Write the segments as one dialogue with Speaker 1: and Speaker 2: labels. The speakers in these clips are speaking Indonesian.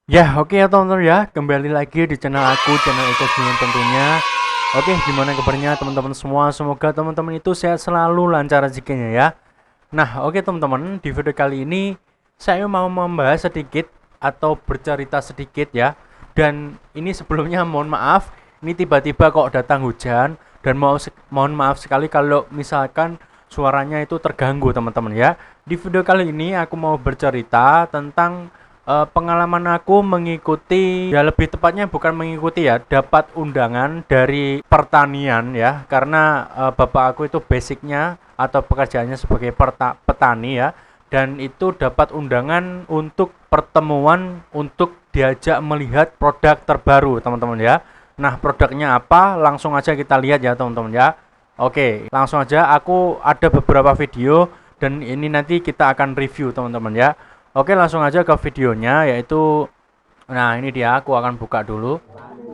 Speaker 1: Ya, oke ya teman-teman ya, kembali lagi di channel aku, channel Eko Gini tentunya. Oke, gimana kabarnya teman-teman semua? Semoga teman-teman itu sehat selalu, lancar rezekinya ya. Nah, oke teman-teman, di video kali ini saya mau membahas sedikit atau bercerita sedikit ya. Dan ini sebelumnya mohon maaf, ini tiba-tiba kok datang hujan dan mohon maaf sekali kalau misalkan suaranya itu terganggu teman-teman ya. Di video kali ini aku mau bercerita tentang pengalaman aku mengikuti, ya lebih tepatnya bukan mengikuti ya, dapat undangan dari pertanian ya, karena bapak aku itu basicnya atau pekerjaannya sebagai petani ya, dan itu dapat undangan untuk pertemuan untuk diajak melihat produk terbaru teman-teman ya. Nah, produknya apa? Langsung aja kita lihat ya teman-teman ya. Oke, langsung aja, aku ada beberapa video dan ini nanti kita akan review teman-teman ya. Oke, langsung aja ke videonya, yaitu, nah ini dia, aku akan buka dulu.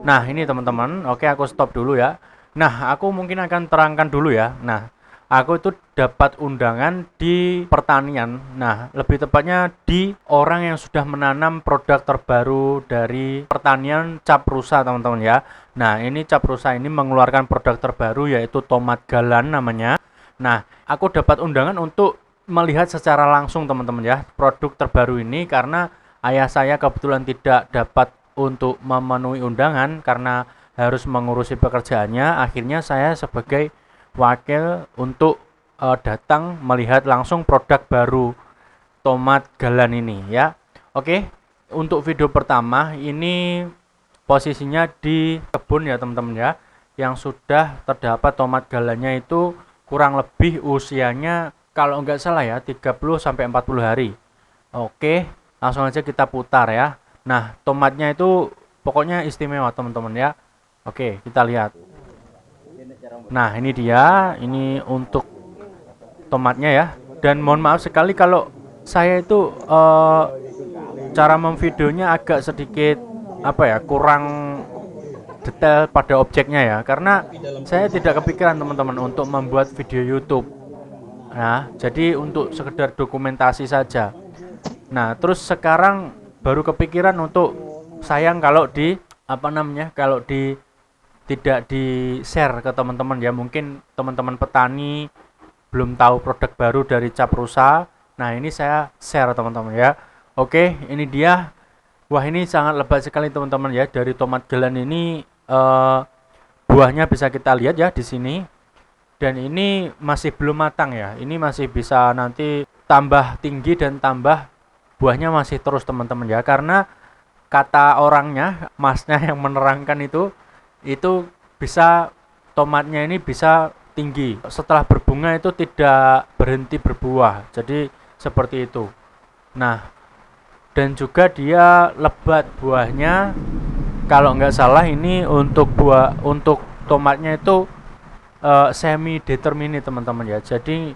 Speaker 1: Nah ini teman-teman, oke aku stop dulu ya. Nah aku mungkin akan terangkan dulu ya. Nah aku itu dapat undangan di pertanian. Nah lebih tepatnya di orang yang sudah menanam produk terbaru dari pertanian cap rusa teman-teman ya. Nah ini cap rusa ini mengeluarkan produk terbaru yaitu tomat galan namanya. Nah aku dapat undangan untuk melihat secara langsung teman-teman ya produk terbaru ini, karena ayah saya kebetulan tidak dapat untuk memenuhi undangan karena harus mengurusi pekerjaannya. Akhirnya saya sebagai wakil untuk datang melihat langsung produk baru tomat galan ini ya. Oke, untuk video pertama ini posisinya di kebun ya teman-teman ya, yang sudah terdapat tomat galannya itu kurang lebih usianya kalau nggak salah ya 30 sampai 40 hari. Oke, langsung aja kita putar ya. Nah, tomatnya itu pokoknya istimewa teman-teman ya. Oke, kita lihat. Nah, ini dia, ini untuk tomatnya ya. Dan mohon maaf sekali kalau saya itu cara memvideonya agak sedikit apa ya, kurang detail pada objeknya ya, karena saya tidak kepikiran teman-teman untuk membuat video YouTube. Nah, jadi untuk sekedar dokumentasi saja. Nah, terus sekarang baru kepikiran untuk sayang kalau di apa namanya, kalau di tidak di share ke teman-teman ya, mungkin teman-teman petani belum tahu produk baru dari cap rusa. Nah, ini saya share teman-teman ya. Oke, ini dia. Wah, ini sangat lebat sekali teman-teman ya, dari tomat gelan ini buahnya bisa kita lihat ya di sini. Dan ini masih belum matang ya. Ini masih bisa nanti tambah tinggi dan tambah buahnya masih terus teman-teman ya, karena kata orangnya, masnya yang menerangkan itu bisa tomatnya ini bisa tinggi setelah berbunga itu tidak berhenti berbuah, jadi seperti itu. Nah, dan juga dia lebat buahnya, kalau nggak salah ini untuk untuk tomatnya itu semi determine teman-teman ya, jadi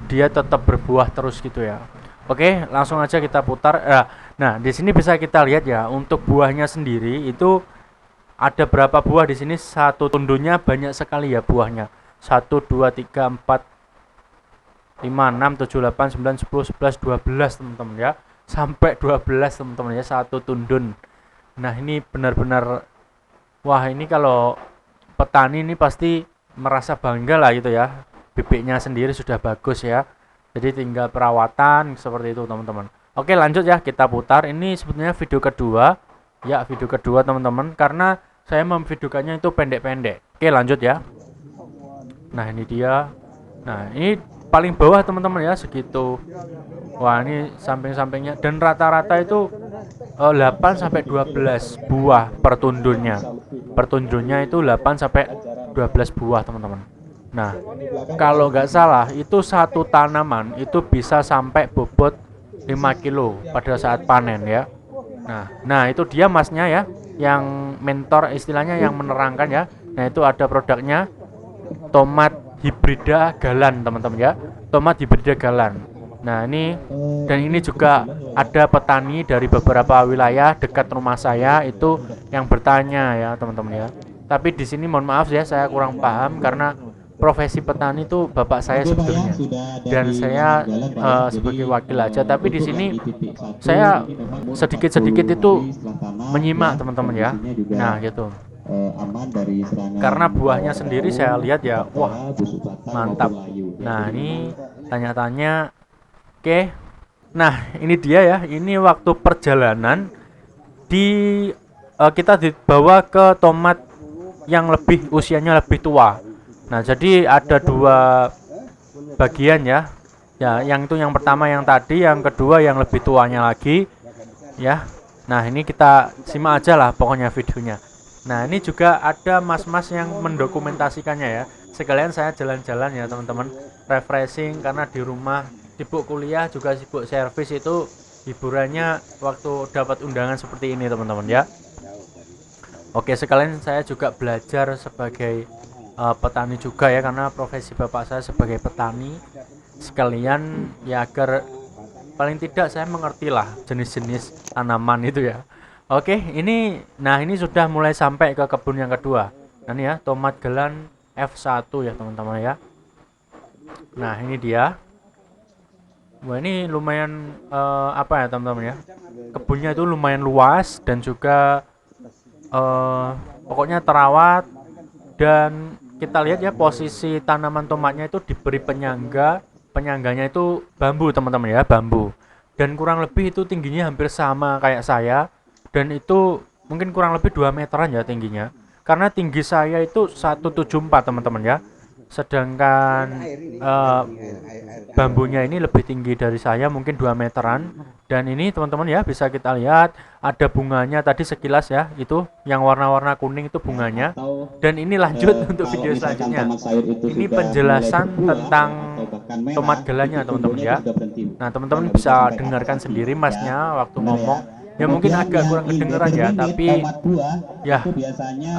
Speaker 1: dia tetap berbuah terus gitu ya. Oke, langsung aja kita putar. Nah, di sini bisa kita lihat ya, untuk buahnya sendiri itu ada berapa buah di sini? Satu tundunnya banyak sekali ya buahnya. 1, 2, 3, 4, 5, 6, 7, 8, 9, 10, 11, 12 teman-teman ya. Sampai 12 teman-teman ya, satu tundun. Nah, ini benar-benar, wah ini kalau petani ini pasti merasa bangga lah gitu ya. Bibitnya sendiri sudah bagus ya. Jadi tinggal perawatan seperti itu teman-teman. Oke, lanjut ya, kita putar. Ini sebetulnya video kedua. Ya, video kedua teman-teman, karena saya memvideokannya itu pendek-pendek. Oke, lanjut ya. Nah, ini dia. Nah, ini paling bawah teman-teman ya, segitu. Wah, ini samping-sampingnya, dan rata-rata itu 8 sampai 12 buah per tundunnya. Per tundunnya itu 8 sampai 12 buah, teman-teman. Nah, kalau nggak salah itu satu tanaman itu bisa sampai bobot 5 kilo pada saat panen ya. Nah itu dia masnya ya, yang mentor istilahnya, yang menerangkan ya. Nah, itu ada produknya tomat hibrida galan teman-teman ya, tomat hibrida galan. Nah ini, dan ini juga ada petani dari beberapa wilayah dekat rumah saya itu yang bertanya ya teman-teman ya. Tapi di sini mohon maaf ya, saya kurang paham karena profesi petani itu bapak saya
Speaker 2: Oke Pak ya,
Speaker 1: sebetulnya,
Speaker 2: sudah
Speaker 1: dan
Speaker 2: dari
Speaker 1: saya
Speaker 2: laman jalan Pak ya. Jadi
Speaker 1: sebagai wakil aja. Tapi di
Speaker 2: untuk yang
Speaker 1: sini
Speaker 2: di titik 1
Speaker 1: saya
Speaker 2: ini memang 40
Speaker 1: sedikit-sedikit itu
Speaker 2: hari setelah tanam ya,
Speaker 1: menyimak teman-teman ya.
Speaker 2: kondisinya juga
Speaker 1: Nah gitu,
Speaker 2: aman dari serangan
Speaker 1: karena buahnya
Speaker 2: tawar
Speaker 1: sendiri saya
Speaker 2: daun,
Speaker 1: lihat ya, wah
Speaker 2: baktera, busuk batang maupun
Speaker 1: mantap.
Speaker 2: layu ya.
Speaker 1: Nah
Speaker 2: Jadi
Speaker 1: ini
Speaker 2: memang
Speaker 1: tanya-tanya, oke. Nah ini dia ya, ini waktu perjalanan di kita dibawa ke tomat yang lebih usianya lebih tua. Nah jadi ada dua bagian ya. Ya, yang itu yang pertama yang tadi, yang kedua yang lebih tuanya lagi ya. Nah, ini kita simak aja lah pokoknya videonya. Nah, ini juga ada mas-mas yang mendokumentasikannya ya. Sekalian saya jalan-jalan ya, teman-teman. Refreshing karena di rumah sibuk kuliah juga sibuk servis, itu hiburannya waktu dapat undangan seperti ini, teman-teman ya. Oke, sekalian saya juga belajar sebagai petani juga ya, karena profesi bapak saya sebagai petani. Sekalian ya agar paling tidak saya mengerti lah jenis-jenis tanaman itu ya. Oke, ini sudah mulai sampai ke kebun yang kedua. Nah ini ya, tomat gelan F1 ya teman-teman ya. Nah ini dia. Wah ini lumayan apa ya teman-teman ya. Kebunnya itu lumayan luas dan juga pokoknya terawat, dan kita lihat ya posisi tanaman tomatnya itu diberi penyangga. Penyangganya itu bambu teman-teman ya, bambu, dan kurang lebih itu tingginya hampir sama kayak saya, dan itu mungkin kurang lebih 2 meteran ya tingginya, karena tinggi saya itu 174 teman-teman ya, sedangkan bambunya ini lebih tinggi dari saya mungkin 2 meteran. Dan ini teman-teman ya, bisa kita lihat ada bunganya tadi sekilas ya, itu yang warna-warna kuning itu bunganya.
Speaker 2: atau
Speaker 1: Dan ini lanjut untuk
Speaker 2: kalau
Speaker 1: video
Speaker 2: misalkan
Speaker 1: selanjutnya,
Speaker 2: tomat sayur itu
Speaker 1: ini
Speaker 2: sudah mulai
Speaker 1: penjelasan
Speaker 2: berbuah
Speaker 1: tentang
Speaker 2: atau bahkan merah,
Speaker 1: tomat galanya
Speaker 2: titik
Speaker 1: teman-teman
Speaker 2: tumbuhnya
Speaker 1: ya.
Speaker 2: itu sudah berhenti
Speaker 1: Nah
Speaker 2: dan
Speaker 1: teman-teman
Speaker 2: nggak bisa
Speaker 1: bisa
Speaker 2: sampai ke atas
Speaker 1: dengarkan
Speaker 2: lagi
Speaker 1: sendiri
Speaker 2: ya.
Speaker 1: masnya waktu
Speaker 2: Benar ya.
Speaker 1: ngomong ya, mungkin
Speaker 2: Kemudian
Speaker 1: agak
Speaker 2: yang
Speaker 1: kurang kedengeran ya,
Speaker 2: indeterminate
Speaker 1: tapi
Speaker 2: tomat buah
Speaker 1: ya
Speaker 2: itu biasanya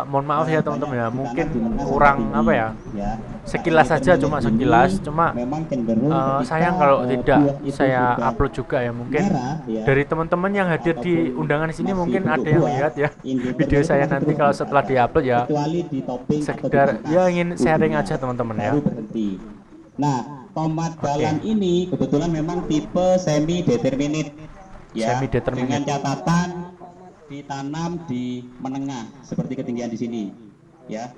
Speaker 1: mohon maaf ya
Speaker 2: banyak
Speaker 1: teman-teman ya,
Speaker 2: ditanam
Speaker 1: mungkin
Speaker 2: di rendah sampai
Speaker 1: kurang
Speaker 2: tinggi
Speaker 1: apa ya,
Speaker 2: ya. Nah,
Speaker 1: sekilas saja, cuma
Speaker 2: indeterminate
Speaker 1: sekilas,
Speaker 2: ini
Speaker 1: cuma
Speaker 2: memang cenderung ketika
Speaker 1: sayang kalau tidak
Speaker 2: buah itu
Speaker 1: saya
Speaker 2: sudah
Speaker 1: upload juga ya. Mungkin
Speaker 2: merah ya
Speaker 1: dari teman-teman yang hadir
Speaker 2: ataupun
Speaker 1: di undangan di sini
Speaker 2: masih
Speaker 1: mungkin ada
Speaker 2: bentuk
Speaker 1: yang
Speaker 2: buah,
Speaker 1: lihat ya video
Speaker 2: indeterminate itu
Speaker 1: saya
Speaker 2: masih
Speaker 1: nanti
Speaker 2: terus
Speaker 1: kalau
Speaker 2: naik ke
Speaker 1: setelah
Speaker 2: atas
Speaker 1: diupload ya,
Speaker 2: kecuali di topping atau
Speaker 1: sekedar
Speaker 2: dipangkas
Speaker 1: ya ingin sharing
Speaker 2: ujungnya
Speaker 1: aja teman-teman ya.
Speaker 2: baru berhenti. Nah, tomat
Speaker 1: Oke,
Speaker 2: galan ini kebetulan memang tipe semi determinate
Speaker 1: semi
Speaker 2: ya, dengan
Speaker 1: determinate.
Speaker 2: catatan ditanam di menengah seperti ketinggian di sini ya.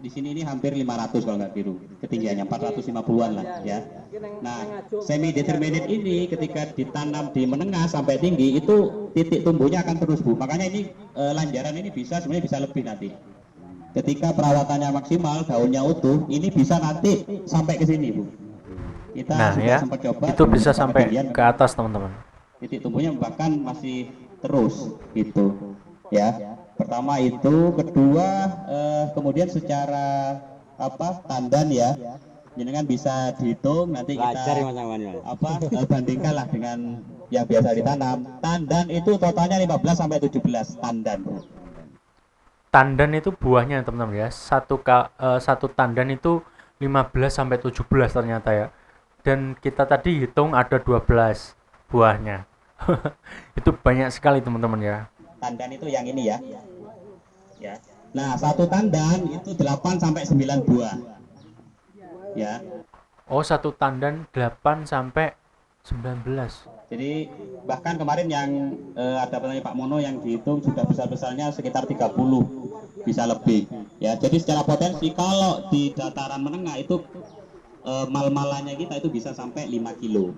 Speaker 2: Di sini ini hampir 500 kalau nggak keliru ketinggiannya, 450-an lah ya. Nah, semi determinate ini ketika ditanam di menengah sampai tinggi itu titik tumbuhnya akan terus Bu. Makanya ini lanjaran ini sebenarnya bisa lebih nanti. Ketika perawatannya maksimal, daunnya utuh, ini bisa nanti sampai ke sini Bu. Kita
Speaker 1: Nah
Speaker 2: sudah
Speaker 1: ya,
Speaker 2: sempat coba
Speaker 1: itu
Speaker 2: di
Speaker 1: bisa
Speaker 2: beberapa
Speaker 1: sampai
Speaker 2: ketinggian,
Speaker 1: ke atas teman-teman.
Speaker 2: titik tumbuhnya bahkan masih terus gitu ya. Pertama itu, kedua kemudian secara tandan ya, jenengan bisa dihitung nanti kita bandingkan lah dengan yang biasa ditanam. Tandan itu totalnya 15 sampai 17 tandan.
Speaker 1: Tandan itu buahnya teman-teman ya, satu tandan itu 15 sampai 17 ternyata ya, dan kita tadi hitung ada 12 buahnya. Itu banyak sekali teman-teman ya.
Speaker 2: Tandan itu yang ini ya. Ya. Nah, satu tandan itu 8 sampai 9 buah. Ya.
Speaker 1: Oh, satu tandan 8 sampai 19.
Speaker 2: Jadi bahkan kemarin yang ada petani Pak Mono yang dihitung sudah besar-besarnya sekitar 30, bisa lebih. Ya, jadi secara potensi kalau di dataran menengah itu mal-malannya kita itu bisa sampai 5 kilo.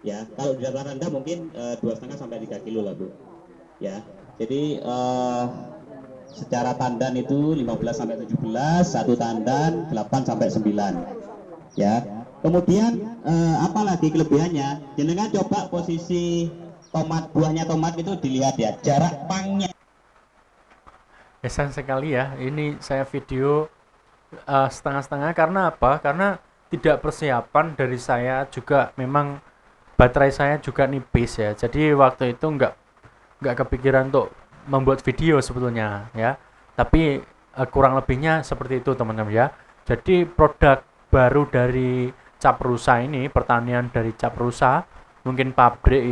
Speaker 2: Ya, kalau di dataran rendah mungkin 2,5 sampai 3 kilo lah Bu. Ya, jadi secara tandan itu 15 sampai 17, satu tandan 8 sampai 9. Ya. Kemudian apalagi kelebihannya? Jenengan coba posisi buahnya tomat itu dilihat ya, jarak pangnya.
Speaker 1: Esan sekali ya. Ini saya video setengah-setengah karena apa? Karena tidak persiapan dari saya juga, memang baterai saya juga nipis ya. Jadi waktu itu nggak kepikiran untuk membuat video sebetulnya ya. Tapi kurang lebihnya seperti itu teman-teman ya. Jadi produk baru dari Caprusa ini, pertanian dari Caprusa, mungkin pabrik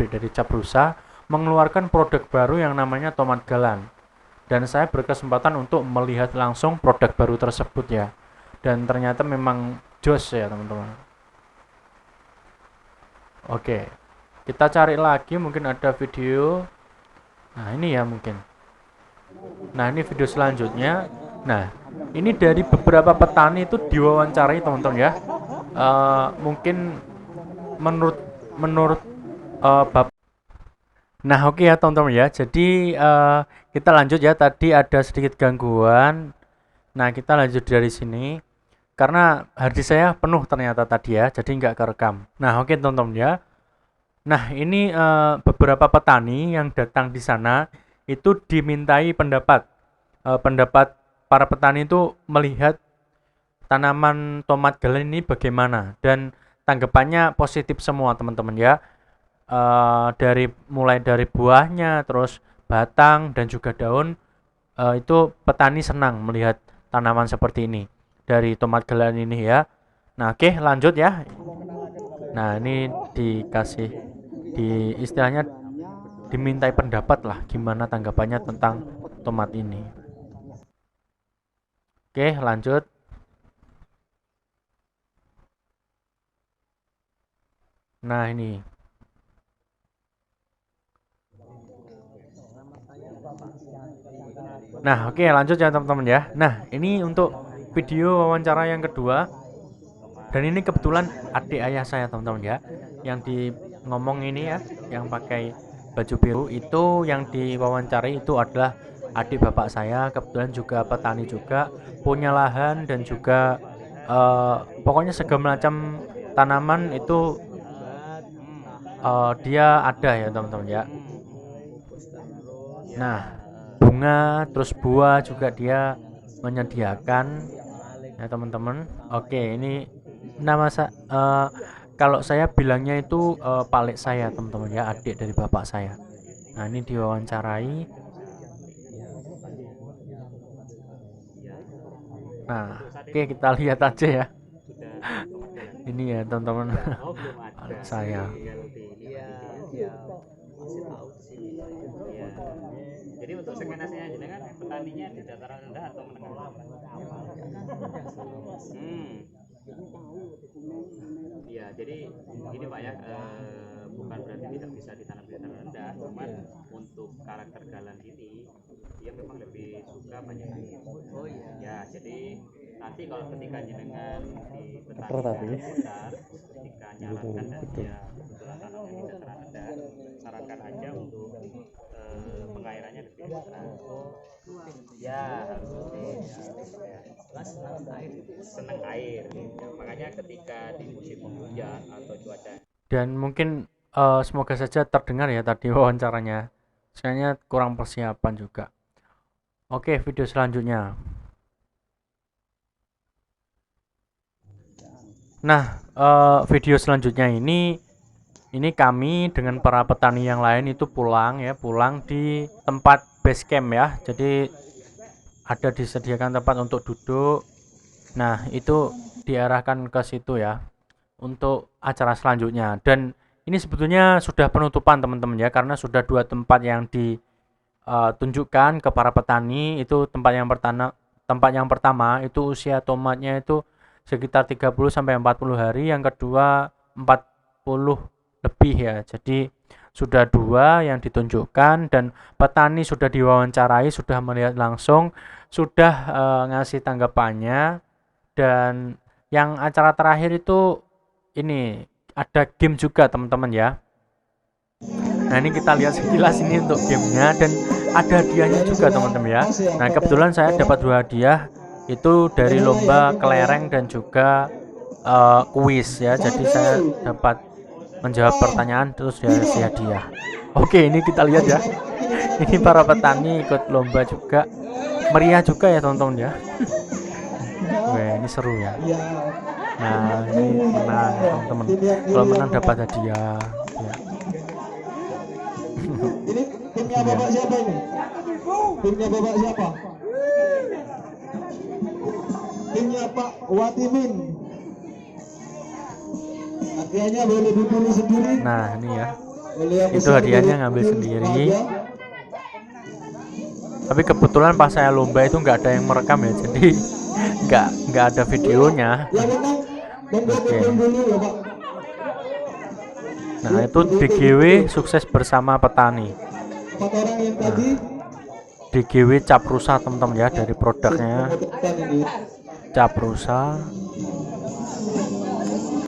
Speaker 1: dari Caprusa mengeluarkan produk baru yang namanya tomat galan. Dan saya berkesempatan untuk melihat langsung produk baru tersebut ya. dan ternyata memang jos ya teman-teman. Oke, kita cari lagi, mungkin ada video. Nah ini ya mungkin. Nah ini video selanjutnya. Nah ini dari beberapa petani itu diwawancarai teman-teman ya. Mungkin menurut menurut Bapak. Nah oke ya teman-teman ya. Jadi kita lanjut ya. Tadi ada sedikit gangguan. Nah kita lanjut dari sini. Karena hard disk saya penuh ternyata tadi ya. Jadi nggak kerekam. Nah oke teman-teman ya. Nah ini beberapa petani yang datang di sana itu dimintai pendapat. Pendapat para petani itu melihat tanaman tomat galen ini bagaimana, dan tanggapannya positif semua teman-teman ya. Mulai dari buahnya, terus batang dan juga daun, itu petani senang melihat tanaman seperti ini dari tomat galen ini ya. Nah oke lanjut ya. Nah ini dikasih istilahnya dimintai pendapat lah gimana tanggapannya tentang tomat ini. Oke lanjut. Nah ini. Nah oke lanjut ya teman-teman ya. Nah ini untuk video wawancara yang kedua, dan ini kebetulan adik ayah saya teman-teman ya, yang di ngomong ini ya, yang pakai baju biru itu, yang diwawancarai itu adalah adik bapak saya, kebetulan juga petani juga, punya lahan dan juga pokoknya segala macam tanaman itu dia ada ya teman-teman ya. Nah bunga terus buah juga dia menyediakan ya teman-teman. Oke ini nama kalau saya bilangnya itu palik saya teman-teman ya, adik dari bapak saya. Nah ini diwawancarai. Nah oke kita lihat aja ya. Ini ya teman-teman palik saya.
Speaker 2: Jadi untuk segmentasinya jenengan petaninya di dataran rendah atau menengah? Iya, jadi gini Pak ya, bukan berarti tidak bisa ditanam di dataran rendah, cuman untuk karakter galan ini dia memang lebih suka banyak air. Oh iya. Ya, jadi nanti kalau ketika jenengan di petani besar, ketika nyarankan dan dia kebetulan tanamnya di dataran rendah, sarankan aja untuk pengairannya lebih ekstra. Ya harus senang air. Makanya ketika di musim penghujan atau cuaca.
Speaker 1: Dan mungkin semoga saja terdengar ya tadi wawancaranya. Sayangnya kurang persiapan juga. Oke video selanjutnya. Nah video selanjutnya ini kami dengan para petani yang lain itu pulang di tempat base camp ya. Jadi ada disediakan tempat untuk duduk. Nah itu diarahkan ke situ ya untuk acara selanjutnya. Dan ini sebetulnya sudah penutupan teman-teman ya, karena sudah 2 tempat yang ditunjukkan ke para petani. Itu tempat yang pertama itu usia tomatnya itu sekitar 30 sampai 40 hari, yang kedua 40 lebih ya. Jadi sudah 2 yang ditunjukkan, dan petani sudah diwawancarai, sudah melihat langsung, sudah ngasih tanggapannya. Dan yang acara terakhir itu ini ada game juga teman-teman ya. Nah ini kita lihat sekilas ini untuk gamenya, dan ada hadiahnya juga teman-teman ya. Nah kebetulan saya dapat 2 hadiah itu dari lomba kelereng dan juga kuis ya. Jadi saya dapat menjawab pertanyaan terus dikasih hadiah. Oke ini kita lihat ya. Ini para petani ikut lomba juga, meriah juga ya teman-teman ya. Wah ini seru ya. Nah ini menang teman-teman, kalau menang dapat hadiah ya.
Speaker 3: Ini timnya bapak siapa ini? Timnya bapak siapa? Timnya Pak Watimin. Hadiahnya boleh dipilih sendiri.
Speaker 1: Nah ini ya, itu hadiahnya ngambil sendiri. Tapi kebetulan pas saya lomba itu nggak ada yang merekam ya, jadi nggak ada videonya.
Speaker 3: Yang menang monggo
Speaker 1: Oke.
Speaker 3: turun dulu ya Pak.
Speaker 1: Nah, itu DGW sukses bersama petani.
Speaker 3: 4 orang yang tadi
Speaker 1: DGW Caprusa teman-teman ya, dari produknya
Speaker 3: memutuskan ini.
Speaker 1: Caprusa.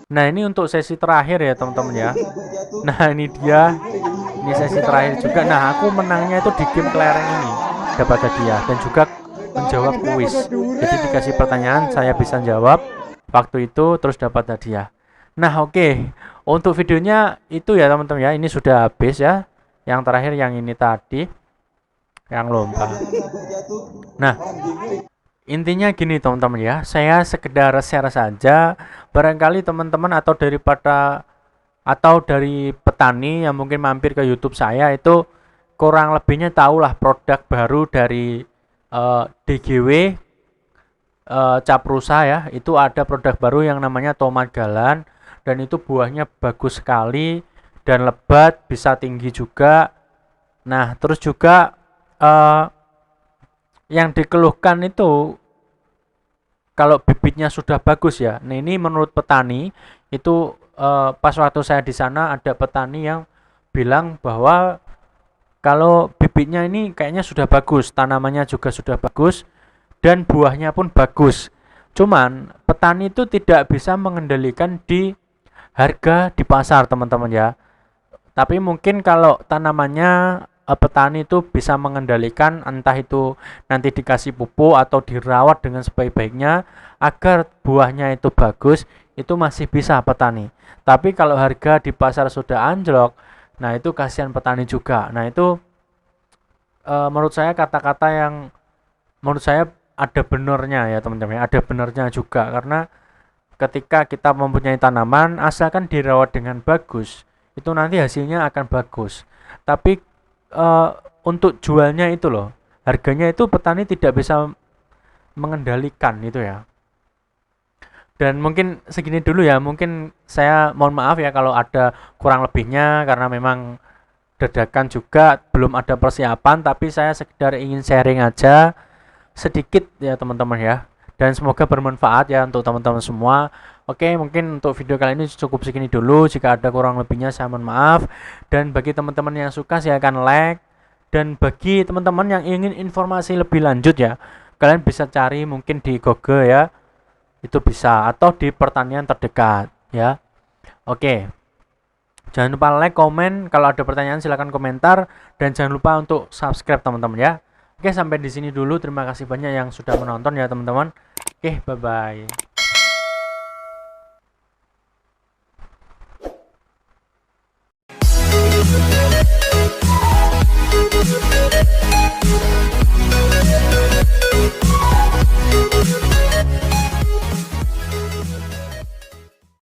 Speaker 1: Nah, ini untuk sesi terakhir ya teman-teman ya. Nah, ini dia. Ini sesi terakhir juga. Nah, aku menangnya itu di game kelereng ini. Dapat hadiah dan juga menjawab kuis. Jadi dikasih pertanyaan, saya bisa jawab waktu itu terus dapat hadiah. Nah, oke. Untuk videonya itu ya teman-teman ya. Ini sudah habis ya. Yang terakhir yang ini tadi. Yang lomba. Nah, intinya gini teman-teman ya, saya sekedar share saja, barangkali teman-teman atau dari petani yang mungkin mampir ke YouTube saya itu kurang lebihnya tahulah produk baru dari DGW Caprusa ya. Itu ada produk baru yang namanya tomat galan dan itu buahnya bagus sekali dan lebat, bisa tinggi juga. Nah, terus juga yang dikeluhkan itu kalau bibitnya sudah bagus ya. Nah, ini menurut petani itu pas waktu saya di sana ada petani yang bilang bahwa kalau bibitnya ini kayaknya sudah bagus, tanamannya juga sudah bagus dan buahnya pun bagus. Cuman petani itu tidak bisa mengendalikan di harga di pasar teman-teman ya. Tapi mungkin kalau tanamannya petani itu bisa mengendalikan, entah itu nanti dikasih pupuk atau dirawat dengan sebaik-baiknya agar buahnya itu bagus, itu masih bisa petani. Tapi kalau harga di pasar sudah anjlok, nah itu kasihan petani juga. Nah itu menurut saya kata-kata yang menurut saya ada benernya ya teman-teman, ada benernya juga karena ketika kita mempunyai tanaman asalkan dirawat dengan bagus itu nanti hasilnya akan bagus. Tapi untuk jualnya itu loh, harganya itu petani tidak bisa mengendalikan itu ya. Dan mungkin segini dulu ya, mungkin saya mohon maaf ya kalau ada kurang lebihnya karena memang dadakan juga, belum ada persiapan, tapi saya sekedar ingin sharing aja sedikit ya teman-teman ya. Dan semoga bermanfaat ya untuk teman-teman semua. Oke, mungkin untuk video kali ini cukup segini dulu. Jika ada kurang lebihnya saya mohon maaf. Dan bagi teman-teman yang suka silahkan like. Dan bagi teman-teman yang ingin informasi lebih lanjut ya, kalian bisa cari mungkin di Google ya. Itu bisa atau di pertanian terdekat ya. Oke. Jangan lupa like, komen, kalau ada pertanyaan silahkan komentar dan jangan lupa untuk subscribe teman-teman ya. Oke, sampai di sini dulu. Terima kasih banyak yang sudah menonton ya teman-teman. Oke, bye-bye.